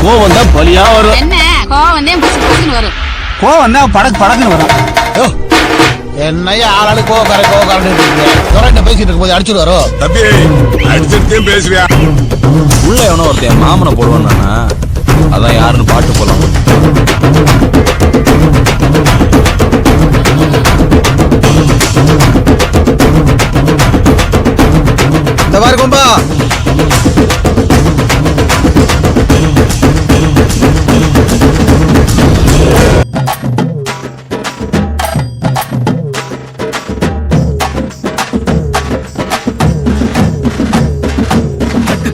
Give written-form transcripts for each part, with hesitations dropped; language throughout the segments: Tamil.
கோவம் தான் பலியா வரும். என்ன கோவம் தான் புசு புசுன்னு வரும். கோவம் தான் படக்கு படக்குன்னு வரும். என்னையா ஆளாளு கோவக்காரன் பேசிட்டு இருக்கும் போது அடிச்சுட்டு வரும். தம்பி அடிச்சுட்டே பேசுவியா? உள்ள எவனோ ஒருத்தன் மாமனை போடுவான். அதான் யாருன்னு பாட்டு போலாம். இந்த மாதிரி கும்பா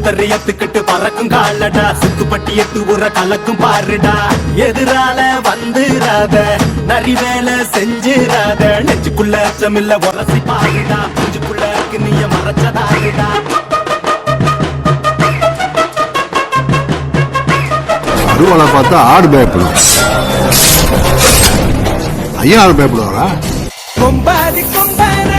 தரியத்துக்கிட்டு பறக்கும் காலடா சுக்குப்பட்டி எட்டு உர கலக்கும் பாருடா எதிரால வந்துராத நரி வேலை செஞ்சிராத நெஞ்சுக்குள்ள அச்சமில்ல உரசி பாருடா நெஞ்சுக்குள்ள நீய மறைச்சதாருடா. அருவலை பார்த்தா ஆடு பயப்படும். ஐயா ஆடு பயப்படுவாரா? கொம்பாதி கொம்பான